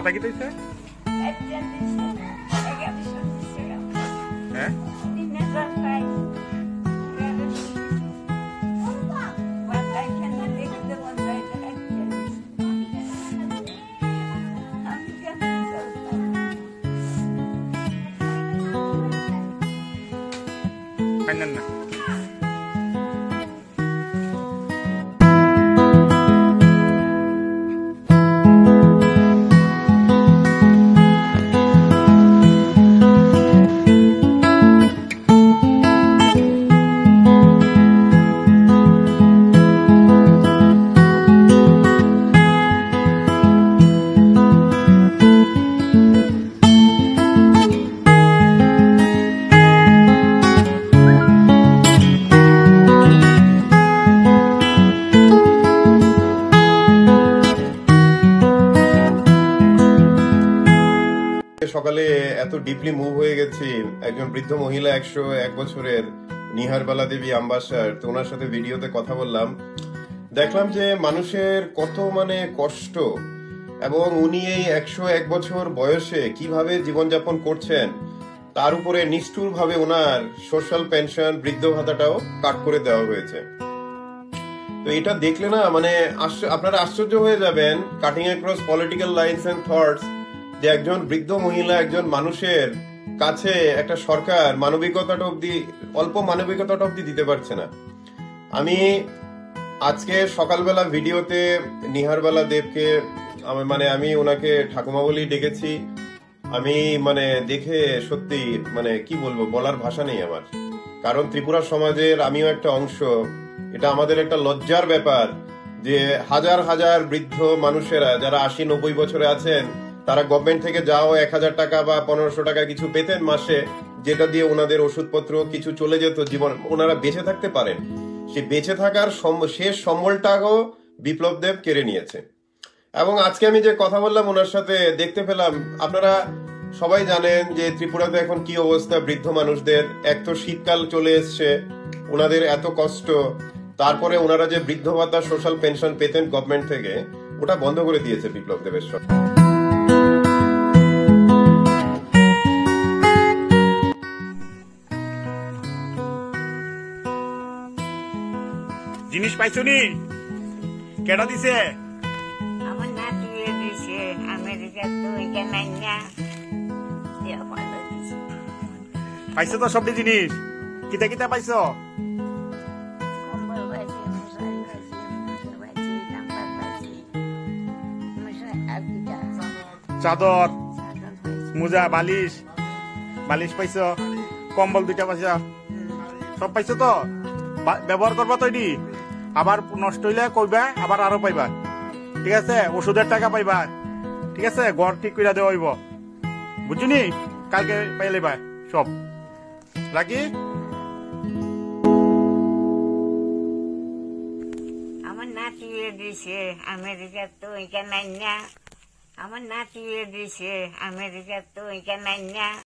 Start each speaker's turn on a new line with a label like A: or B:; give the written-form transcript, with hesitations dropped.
A: ভাতা কি দিছে? হ্যাঁ ফাইনাল না
B: সকালে এত ডিপলি মুভ হয়ে গেছি। একজন বৃদ্ধ মহিলা 101 বছরের নিহারবালা দেবী আম্বাসার, তো ওনার সাথে ভিডিওতে কথা বললাম। দেখলাম যে মানুষের কত কষ্ট, এবং উনি এই 101 বছর বয়সে কিভাবে জীবনযাপন করছেন, তার উপরে নিষ্ঠুর ভাবে ওনার সোশ্যাল পেনশন, বৃদ্ধ ভাতাটাও কাট করে দেওয়া হয়েছে। তো এটা দেখলে না আপনারা আশ্চর্য হয়ে যাবেন, cutting across political lines and thoughts, যে একজন বৃদ্ধ মহিলা, একজন মানুষের কাছে একটা সরকার অল্প মানবিকতাটা অব্দি দিতে পারছে না। আমি আজকে সকালবেলা ভিডিওতে নিহারবালা দেবকে আমি ওনাকে ঠাকুমা বলেই ডেকেছি। আমি দেখে সত্যি কি বলবো, বলার ভাষা নেই আমার। কারণ ত্রিপুরা সমাজের আমিও একটা অংশ। এটা আমাদের একটা লজ্জার ব্যাপার যে হাজার হাজার বৃদ্ধ মানুষেরা যারা 80-90 বছরে আছেন, তারা গভর্নমেন্ট থেকে যাও 1000 টাকা বা 1500 টাকা কিছু পেতেন মাসে, যেটা দিয়ে ওনাদের ওষুধপত্র কিছু চলে যেত, জীবন ওনারা বেঁচে থাকতে পারেন। সেই বেঁচে থাকার শেষ সম্বলটাও বিপ্লব দেব কেড়ে নিয়েছে। এবং আজকে আমি যে কথা বললাম ওনার সাথে, দেখতে পেলাম, আপনারা সবাই জানেন যে ত্রিপুরাতে এখন কি অবস্থা বৃদ্ধ মানুষদের। এক তো শীতকাল চলে এসছে, ওনাদের এত কষ্ট, তারপরে ওনারা যে বৃদ্ধ ভাতা, সোশ্যাল পেনশন পেতেন গভর্নমেন্ট থেকে, ওটা বন্ধ করে দিয়েছে বিপ্লব দেবের সরকার।
A: জিনিস পাইছো নি? কেডা দিছে?
C: আমার নাতি দিছে আমেরিকা, তো এখানে না
A: পাইছো তো সব জিনিস? কিতা কিতা পাইছো?
C: কম্বল বাজি, মশারি বাজি, মাথার বাজি, নাম্বার বাজি, মশারি আবিটা,
A: চাদর,
C: সাদন বাজি,
A: মোজা, বালিশ পাইছো? কম্বল 2টা পাইছো? সব পাইছো তো? ব্যবহার করবা তো এটি, আবার নষ্ট হইলে কইবা, আবার আরো পাইবা। ঠিক আছে? ওষুধের টাকা পাইবা। ঠিক আছে? ঘর ঠিক করে দেওয়া হইব, বুঝছনি? কালকে পাইলেবা সব। রাখি?
C: আমার নাতি দিছে আমেরিকা, তো এখানে না আমার নাতি দিছে আমেরিকা, তো এখানে না।